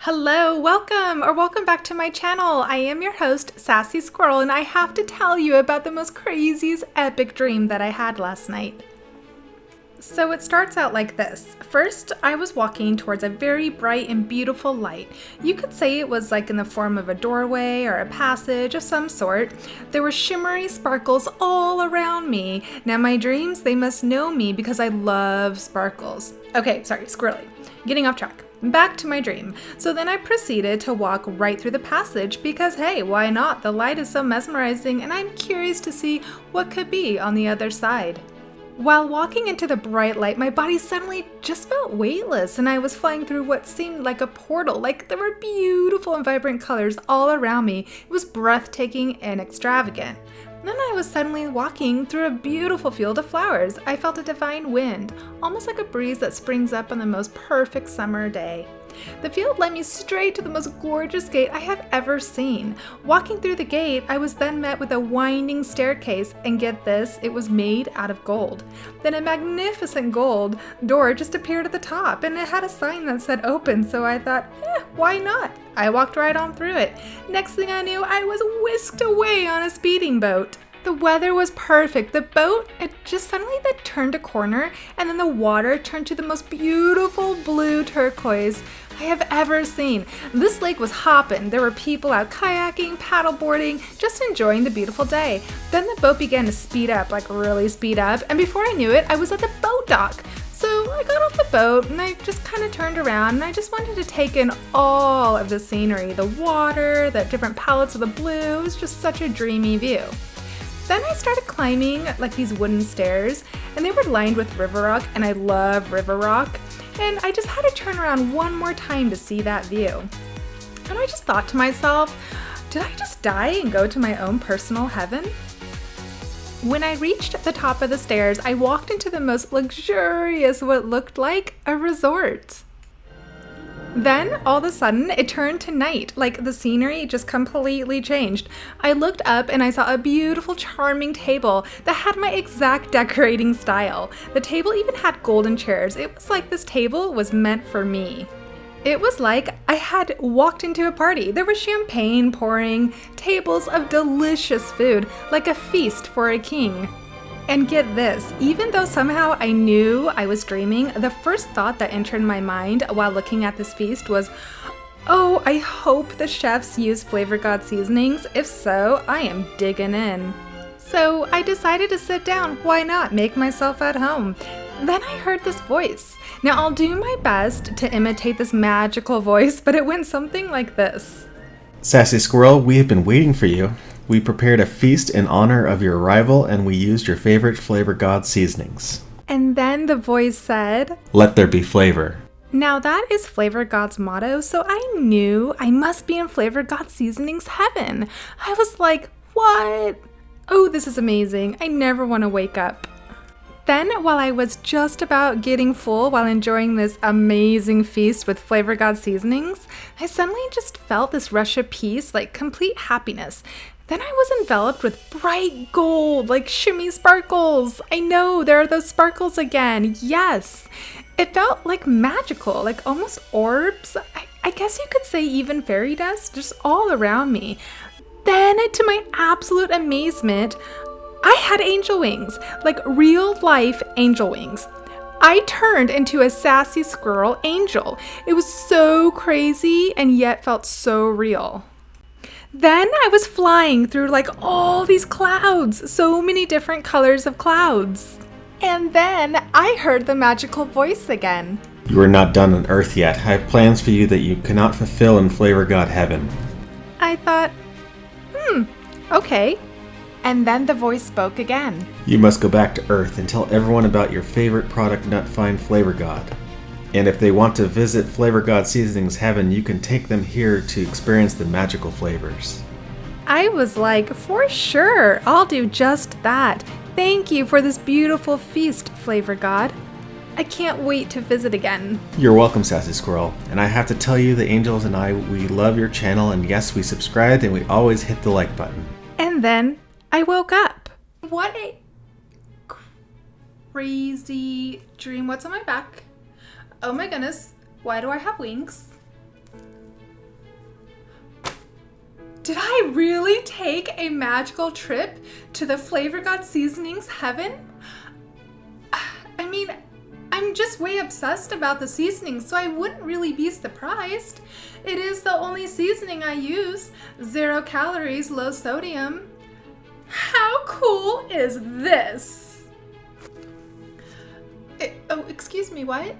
Hello, welcome back to my channel. I am your host, Sassy Squirrel, and I have to tell you about the most craziest epic dream that I had last night. So it starts out like this. First, I was walking towards a very bright and beautiful light. You could say it was like in the form of a doorway or a passage of some sort. There were shimmery sparkles all around me. Now my dreams, they must know me because I love sparkles. Okay, sorry, squirrely. Getting off track. Back to my dream. So then I proceeded to walk right through the passage because, hey, why not? The light is so mesmerizing and I'm curious to see what could be on the other side. While walking into the bright light, my body suddenly just felt weightless and I was flying through what seemed like a portal. Like there were beautiful and vibrant colors all around me. It was breathtaking and extravagant. Then I was suddenly walking through a beautiful field of flowers. I felt a divine wind, almost like a breeze that springs up on the most perfect summer day. The field led me straight to the most gorgeous gate I have ever seen. Walking through the gate, I was then met with a winding staircase, and get this, it was made out of gold. Then a magnificent gold door just appeared at the top, and it had a sign that said open, so I thought, why not? I walked right on through it. Next thing I knew, I was whisked away on a speeding boat. The weather was perfect. The boat, it just suddenly turned a corner, and then the water turned to the most beautiful blue turquoise I have ever seen. This lake was hopping. There were people out kayaking, paddleboarding, just enjoying the beautiful day. Then the boat began to speed up, like really speed up, and before I knew it, I was at the boat dock. So I got off the boat and I just kind of turned around and I just wanted to take in all of the scenery, the water, the different palettes of the blue. It was just such a dreamy view. Then I started climbing like these wooden stairs, and they were lined with river rock, and I love river rock, and I just had to turn around one more time to see that view. And I just thought to myself, did I just die and go to my own personal heaven? When I reached the top of the stairs, I walked into the most luxurious, what looked like a resort. Then, all of a sudden, it turned to night, like the scenery just completely changed. I looked up and I saw a beautiful, charming table that had my exact decorating style. The table even had golden chairs. It was like this table was meant for me. It was like I had walked into a party. There was champagne pouring, tables of delicious food, like a feast for a king. And get this, even though somehow I knew I was dreaming, the first thought that entered my mind while looking at this feast was, oh, I hope the chefs use Flavor God Seasonings. If so, I am digging in. So I decided to sit down. Why not make myself at home? Then I heard this voice. Now I'll do my best to imitate this magical voice, but it went something like this. Sassy Squirrel, we have been waiting for you. We prepared a feast in honor of your arrival, and we used your favorite Flavor God seasonings. And then the voice said, Let there be flavor. Now that is Flavor God's motto, so I knew I must be in Flavor God Seasonings Heaven. I was like, what? Oh, this is amazing. I never want to wake up. Then, while I was just about getting full while enjoying this amazing feast with Flavor God Seasonings, I suddenly just felt this rush of peace, like complete happiness. Then I was enveloped with bright gold, like shimmy sparkles. I know, there are those sparkles again. Yes. It felt like magical, like almost orbs. I guess you could say even fairy dust, just all around me. Then, to my absolute amazement, I had angel wings, like real life angel wings. I turned into a sassy squirrel angel. It was so crazy and yet felt so real. Then I was flying through like all these clouds, so many different colors of clouds. And then I heard the magical voice again. You are not done on Earth yet. I have plans for you that you cannot fulfill in Flavor God Heaven. I thought, okay. And then the voice spoke again. You must go back to Earth and tell everyone about your favorite product nut find Flavor God. And if they want to visit Flavor God Seasonings Heaven, you can take them here to experience the magical flavors. I was like, for sure, I'll do just that. Thank you for this beautiful feast, Flavor God. I can't wait to visit again. You're welcome, Sassy Squirrel. And I have to tell you, the angels and I, we love your channel, and yes, we subscribed and we always hit the like button. And then I woke up. What a crazy dream. What's on my back? Oh my goodness, why do I have wings? Did I really take a magical trip to the Flavor God Seasonings Heaven? I mean, I'm just way obsessed about the seasoning, so I wouldn't really be surprised. It is the only seasoning I use. 0 calories, low sodium. How cool is this? Oh, excuse me, what?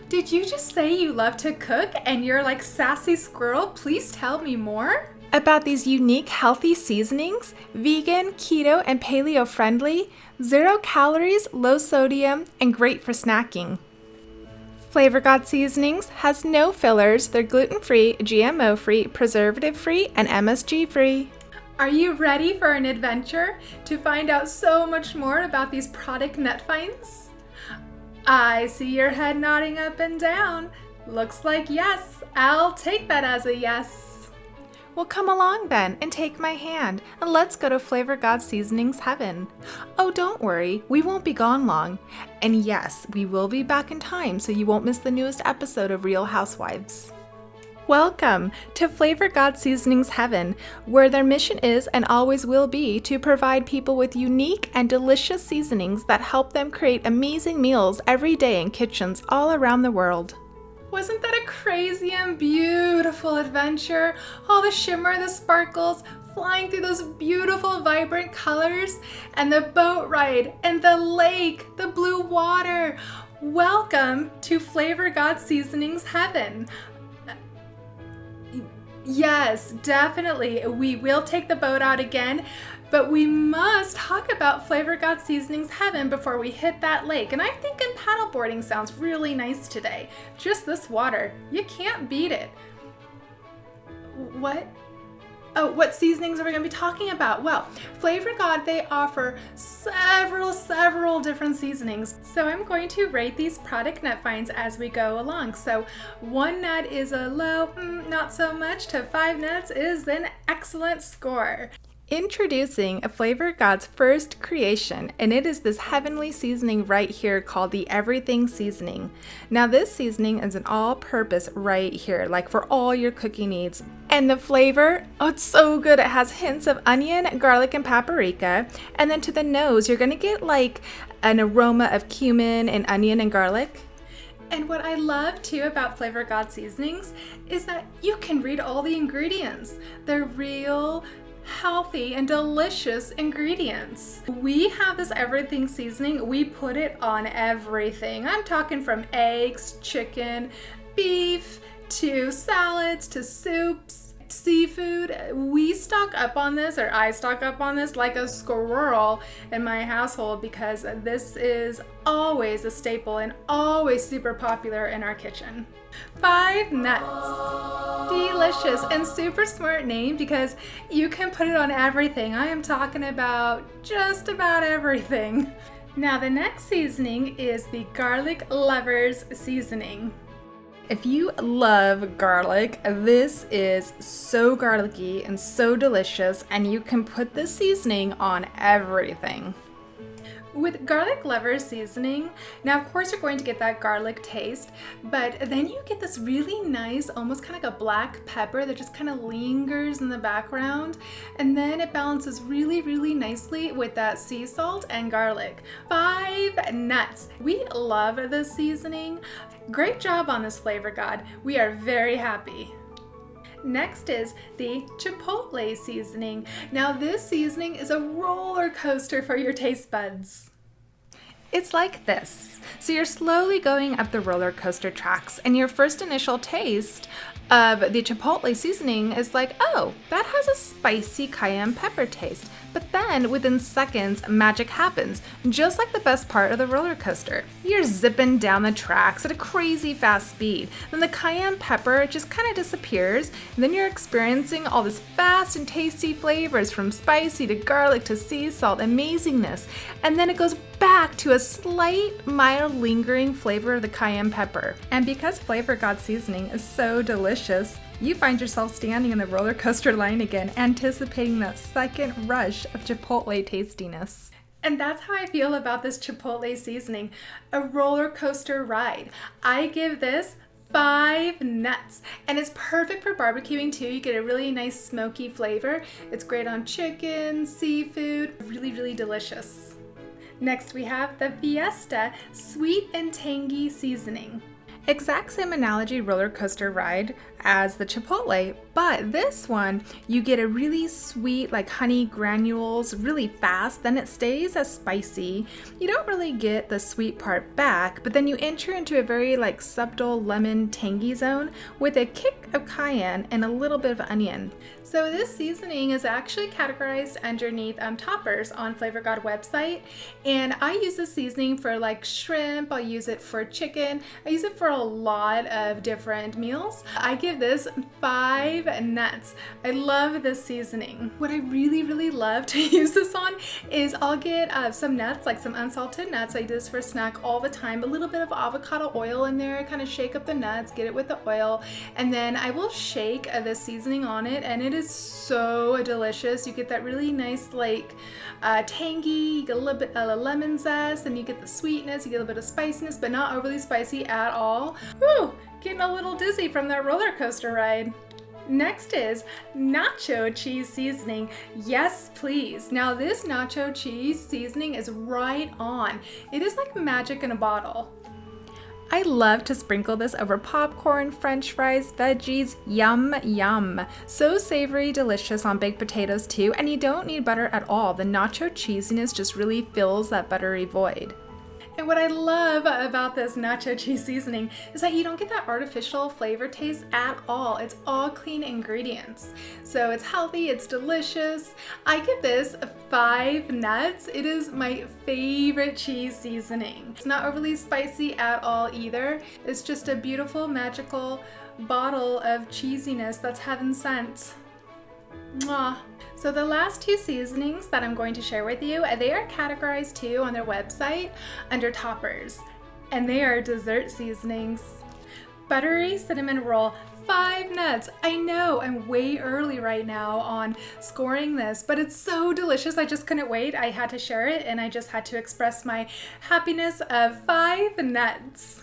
Did you just say you love to cook and you're like Sassy Squirrel? Please tell me more about these unique healthy seasonings, vegan, keto, and paleo friendly, 0 calories, low sodium, and great for snacking. Flavor God Seasonings has no fillers. They're gluten-free, GMO-free, preservative-free, and MSG-free. Are you ready for an adventure to find out so much more about these product nut finds? I see your head nodding up and down. Looks like yes. I'll take that as a yes. Well, come along then and take my hand and let's go to Flavor God Seasonings Heaven. Oh, don't worry, we won't be gone long. And yes, we will be back in time so you won't miss the newest episode of Real Housewives. Welcome to Flavor God Seasonings Heaven, where their mission is and always will be to provide people with unique and delicious seasonings that help them create amazing meals every day in kitchens all around the world. Wasn't that a crazy and beautiful adventure? All the shimmer, the sparkles, flying through those beautiful, vibrant colors, and the boat ride, and the lake, the blue water. Welcome to Flavor God Seasonings Heaven. Yes, definitely. We will take the boat out again, but we must talk about Flavor God Seasonings Heaven before we hit that lake. And I'm thinking paddleboarding sounds really nice today. Just this water. You can't beat it. What? Oh, what seasonings are we going to be talking about? Well, Flavor God, they offer several different seasonings. So I'm going to rate these product nut finds as we go along. So 1 nut is a low, not so much, to 5 nuts is an excellent score. Introducing Flavor God's first creation, and it is this heavenly seasoning right here called the Everything Seasoning. Now this seasoning is an all-purpose right here, like for all your cooking needs. And the flavor, oh, it's so good. It has hints of onion, garlic, and paprika. And then to the nose, you're gonna get like an aroma of cumin and onion and garlic. And what I love too about Flavor God Seasonings is that you can read all the ingredients. They're real, healthy and delicious ingredients. We have this everything seasoning. We put it on everything. I'm talking from eggs, chicken, beef, to salads, to soups, seafood. We stock up on this, or I stock up on this like a squirrel in my household, because this is always a staple and always super popular in our kitchen. 5 nuts. Delicious and super smart name because you can put it on everything. I am talking about just about everything. Now the next seasoning is the Garlic Lovers Seasoning. If you love garlic, this is so garlicky and so delicious, and you can put this seasoning on everything. With Garlic Lovers Seasoning, now of course you're going to get that garlic taste, but then you get this really nice, almost kind of like a black pepper that just kind of lingers in the background, and then it balances really nicely with that sea salt and garlic. 5 nuts. We love this seasoning. Great job on this, Flavor God. We are very happy. Next is the Chipotle Seasoning. Now this seasoning is a roller coaster for your taste buds. It's like this. So you're slowly going up the roller coaster tracks, and your first initial taste of the Chipotle seasoning is like, oh, that has a spicy cayenne pepper taste. But then within seconds, magic happens, just like the best part of the roller coaster. You're zipping down the tracks at a crazy fast speed. Then the cayenne pepper just kind of disappears. And then you're experiencing all this fast and tasty flavors, from spicy to garlic to sea salt, amazingness. And then it goes back to a slight, mild, lingering flavor of the cayenne pepper. And because Flavor God Seasoning is so delicious, you find yourself standing in the roller coaster line again, anticipating that second rush of Chipotle tastiness. And that's how I feel about this Chipotle seasoning, a roller coaster ride. I give this 5 nuts, and it's perfect for barbecuing too. You get a really nice smoky flavor. It's great on chicken, seafood, really, really delicious. Next we have the Fiesta Sweet and Tangy Seasoning. Exact same analogy roller coaster ride as the Chipotle, but this one you get a really sweet like honey granules really fast, then it stays as spicy. You don't really get the sweet part back, but then you enter into a very like subtle lemon tangy zone with a kick of cayenne and a little bit of onion. So this seasoning is actually categorized underneath toppers on Flavor God website, and I use this seasoning for like shrimp, I'll use it for chicken, I use it for a lot of different meals. I give this 5 nuts. I love this seasoning. What I really, really love to use this on is I'll get some nuts, like some unsalted nuts. I do this for a snack all the time, a little bit of avocado oil in there, kind of shake up the nuts, get it with the oil, and then I will shake the seasoning on it, and it is so delicious. You get that really nice like tangy, you get a little bit of lemon zest, and you get the sweetness, you get a little bit of spiciness, but not overly spicy at all. Woo! Getting a little dizzy from that roller coaster ride. Next is nacho cheese seasoning. Yes, please. Now this nacho cheese seasoning is right on. It is like magic in a bottle. I love to sprinkle this over popcorn, french fries, veggies, yum, yum. So savory, delicious on baked potatoes too, and you don't need butter at all. The nacho cheesiness just really fills that buttery void. And what I love about this nacho cheese seasoning is that you don't get that artificial flavor taste at all. It's all clean ingredients. So it's healthy, it's delicious. I give this 5 nuts. It is my favorite cheese seasoning. It's not overly spicy at all either. It's just a beautiful, magical bottle of cheesiness that's heaven sent. Mwah. So the last 2 seasonings that I'm going to share with you, they are categorized too on their website under toppers, and they are dessert seasonings. Buttery cinnamon roll, 5 nuts. I know I'm way early right now on scoring this, but it's so delicious. I just couldn't wait. I had to share it, and I just had to express my happiness of 5 nuts.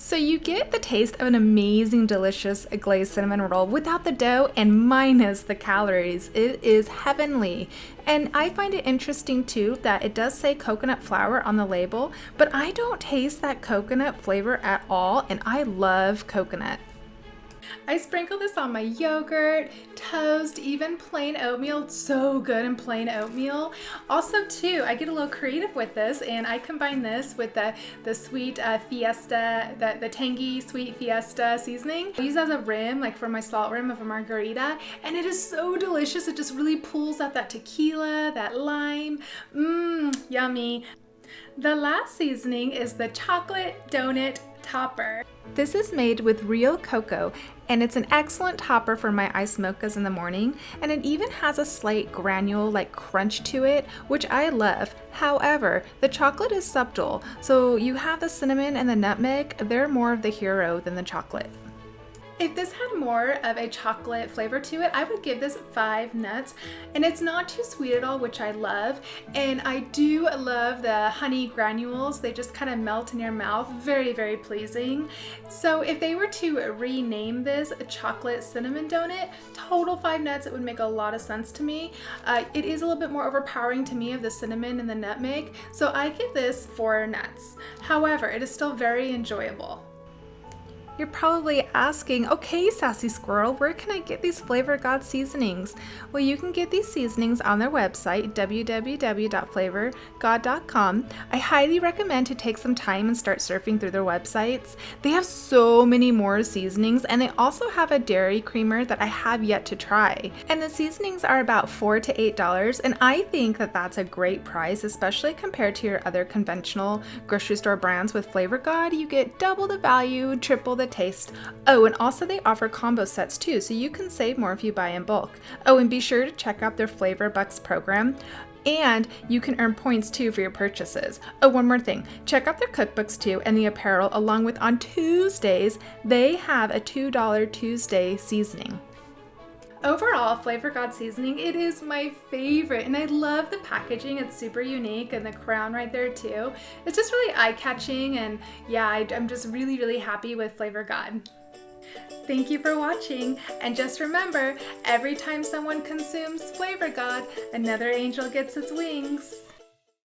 So you get the taste of an amazing, delicious glazed cinnamon roll without the dough and minus the calories. It is heavenly. And I find it interesting too that it does say coconut flour on the label, but I don't taste that coconut flavor at all, and I love coconut. I sprinkle this on my yogurt, toast, even plain oatmeal. It's so good in plain oatmeal. Also too, I get a little creative with this, and I combine this with the sweet Fiesta, the tangy sweet Fiesta seasoning. I use it as a rim, like for my salt rim of a margarita, and it is so delicious. It just really pulls out that tequila, that lime. Yummy. The last seasoning is the chocolate donut topper. This is made with real cocoa, and it's an excellent topper for my iced mochas in the morning, and it even has a slight granule like crunch to it, which I love. However, the chocolate is subtle, so you have the cinnamon and the nutmeg. They're more of the hero than the chocolate. If this had more of a chocolate flavor to it, I would give this 5 nuts, and it's not too sweet at all, which I love. And I do love the honey granules. They just kind of melt in your mouth. Very, very pleasing. So if they were to rename this a chocolate cinnamon donut, total 5 nuts, it would make a lot of sense to me. It is a little bit more overpowering to me of the cinnamon and the nutmeg, so I give this 4 nuts. However, it is still very enjoyable. You're probably asking, okay, Sassy Squirrel, where can I get these Flavor God seasonings? Well, you can get these seasonings on their website, www.flavorgod.com. I highly recommend to take some time and start surfing through their websites. They have so many more seasonings, and they also have a dairy creamer that I have yet to try. And the seasonings are about $4 to $8, and I think that that's a great price, especially compared to your other conventional grocery store brands. With Flavor God, you get double the value, triple the taste. Oh, and also they offer combo sets too, so you can save more if you buy in bulk. Oh, and be sure to check out their Flavor Bucks program, and you can earn points too for your purchases. Oh, one more thing, check out their cookbooks too and the apparel, along with on Tuesdays, they have a $2 Tuesday seasoning. Overall, Flavor God Seasoning, it is my favorite, and I love the packaging. It's super unique, and the crown right there too. It's just really eye-catching, and yeah, I'm just really, really happy with Flavor God. Thank you for watching, and just remember, every time someone consumes Flavor God, another angel gets its wings.